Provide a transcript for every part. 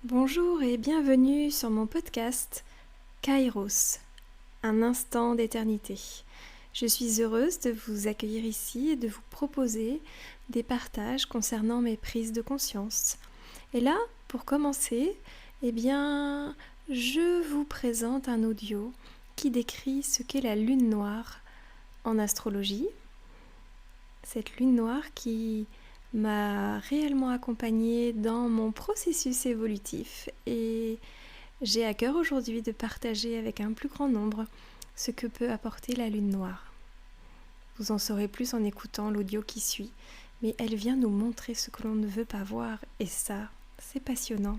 Bonjour et bienvenue sur mon podcast Kairos, un instant d'éternité. Je suis heureuse de vous accueillir ici et de vous proposer des partages concernant mes prises de conscience. Et là, pour commencer, je vous présente un audio qui décrit ce qu'est la lune noire en astrologie. Cette lune noire qui m'a réellement accompagnée dans mon processus évolutif et j'ai à cœur aujourd'hui de partager avec un plus grand nombre ce que peut apporter la lune noire. Vous en saurez plus en écoutant l'audio qui suit, mais elle vient nous montrer ce que l'on ne veut pas voir et ça, c'est passionnant.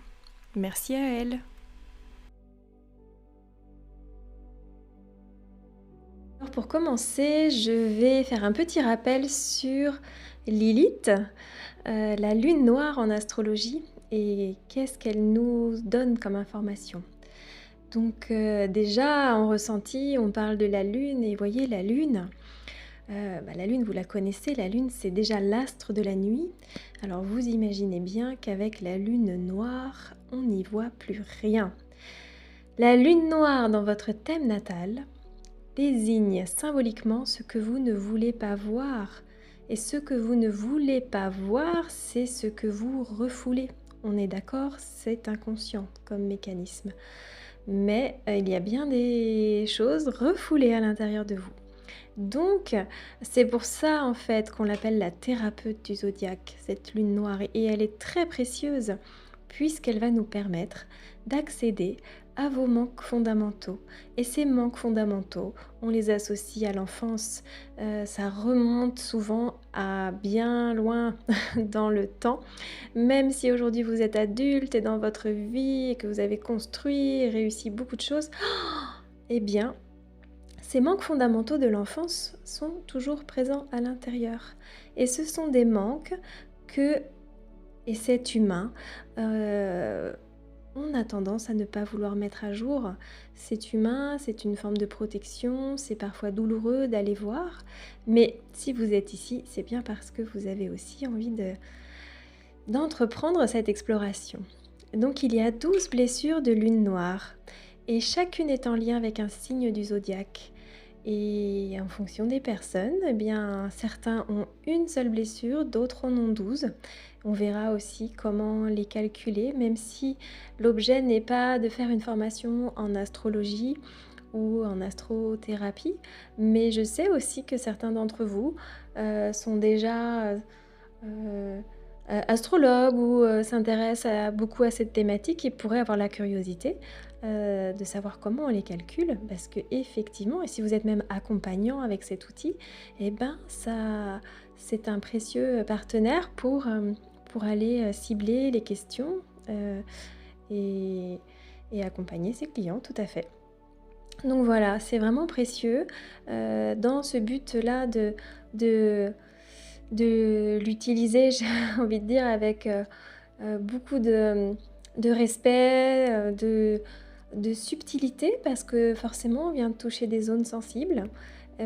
Merci à elle. Alors pour commencer, je vais faire un petit rappel sur Lilith, la lune noire en astrologie et qu'est-ce qu'elle nous donne comme information. Donc déjà en ressenti, on parle de la lune et voyez la lune, vous la connaissez, la lune c'est déjà l'astre de la nuit. Alors vous imaginez bien qu'avec la lune noire, on n'y voit plus rien. La lune noire dans votre thème natal désigne symboliquement ce que vous ne voulez pas voir. Et ce que vous ne voulez pas voir, c'est ce que vous refoulez. On est d'accord, c'est inconscient comme mécanisme. Mais il y a bien des choses refoulées à l'intérieur de vous. Donc, c'est pour ça en fait qu'on l'appelle la thérapeute du zodiaque, cette lune noire. Et elle est très précieuse puisqu'elle va nous permettre d'accéder à vos manques fondamentaux. Et ces manques fondamentaux, on les associe à l'enfance. Ça remonte souvent à bien loin dans le temps. Même si aujourd'hui vous êtes adulte et dans votre vie et que vous avez construit et réussi beaucoup de choses, eh bien, ces manques fondamentaux de l'enfance sont toujours présents à l'intérieur. Et ce sont des manques et c'est humain, on a tendance à ne pas vouloir mettre à jour. C'est humain, c'est une forme de protection, c'est parfois douloureux d'aller voir. Mais si vous êtes ici, c'est bien parce que vous avez aussi envie d'entreprendre cette exploration. Donc il y a 12 blessures de lune noire et chacune est en lien avec un signe du zodiaque. Et en fonction des personnes, certains ont une seule blessure, d'autres en ont 12. On verra aussi comment les calculer, même si l'objet n'est pas de faire une formation en astrologie ou en astrothérapie. Mais je sais aussi que certains d'entre vous sont déjà astrologues ou s'intéressent beaucoup à cette thématique et pourraient avoir la curiosité de savoir comment on les calcule, parce que effectivement, et si vous êtes même accompagnant avec cet outil, c'est un précieux partenaire pour aller cibler les questions et accompagner ses clients, tout à fait. Donc voilà, c'est vraiment précieux dans ce but-là de l'utiliser, j'ai envie de dire, avec beaucoup de respect, de subtilité, parce que forcément on vient de toucher des zones sensibles,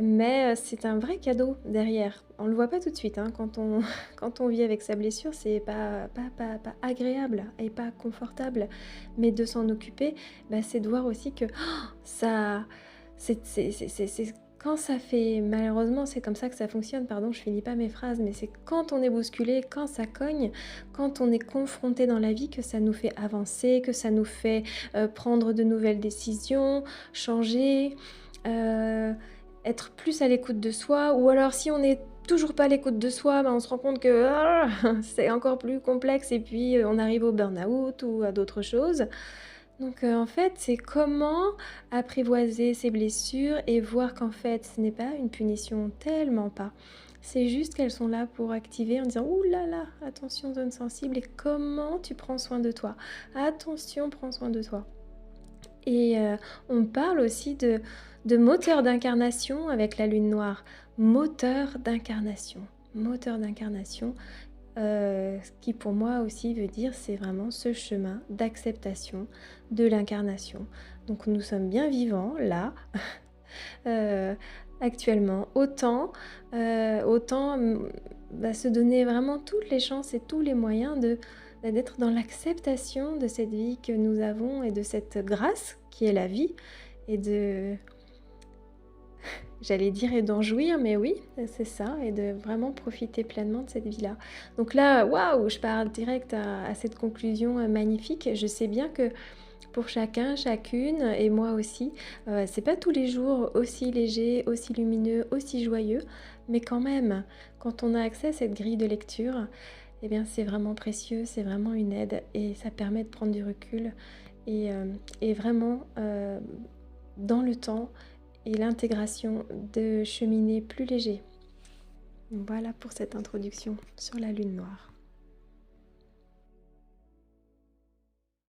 mais c'est un vrai cadeau derrière. On ne le voit pas tout de suite, hein, quand on vit avec sa blessure, c'est pas agréable et pas confortable, mais de s'en occuper, c'est de voir aussi que ça, c'est quand ça fait, malheureusement c'est comme ça que ça fonctionne, pardon, je finis pas mes phrases, mais c'est quand on est bousculé, quand ça cogne, quand on est confronté dans la vie, que ça nous fait avancer, que ça nous fait prendre de nouvelles décisions, changer, être plus à l'écoute de soi, ou alors si on n'est toujours pas à l'écoute de soi, on se rend compte que c'est encore plus complexe et puis on arrive au burn-out ou à d'autres choses. Donc en fait, c'est comment apprivoiser ces blessures et voir qu'en fait, ce n'est pas une punition, tellement pas. C'est juste qu'elles sont là pour activer en disant « Ouh là là, attention zone sensible et comment tu prends soin de toi. Attention, prends soin de toi. » Et on parle aussi de moteur d'incarnation avec la lune noire. Moteur d'incarnation. Moteur d'incarnation. Ce qui pour moi aussi veut dire c'est vraiment ce chemin d'acceptation de l'incarnation. Donc nous sommes bien vivants là, actuellement. Autant se donner vraiment toutes les chances et tous les moyens d'être dans l'acceptation de cette vie que nous avons et de cette grâce qui est la vie et de j'allais dire et d'en jouir, mais oui, c'est ça et de vraiment profiter pleinement de cette vie-là. Donc là, waouh, je pars direct à cette conclusion, magnifique. Je sais bien que pour chacun, chacune et moi aussi, c'est pas tous les jours aussi léger, aussi lumineux, aussi joyeux, mais quand même, quand on a accès à cette grille de lecture, eh bien, c'est vraiment précieux, c'est vraiment une aide et ça permet de prendre du recul et vraiment, dans le temps et l'intégration de cheminer plus léger. Voilà pour cette introduction sur la lune noire.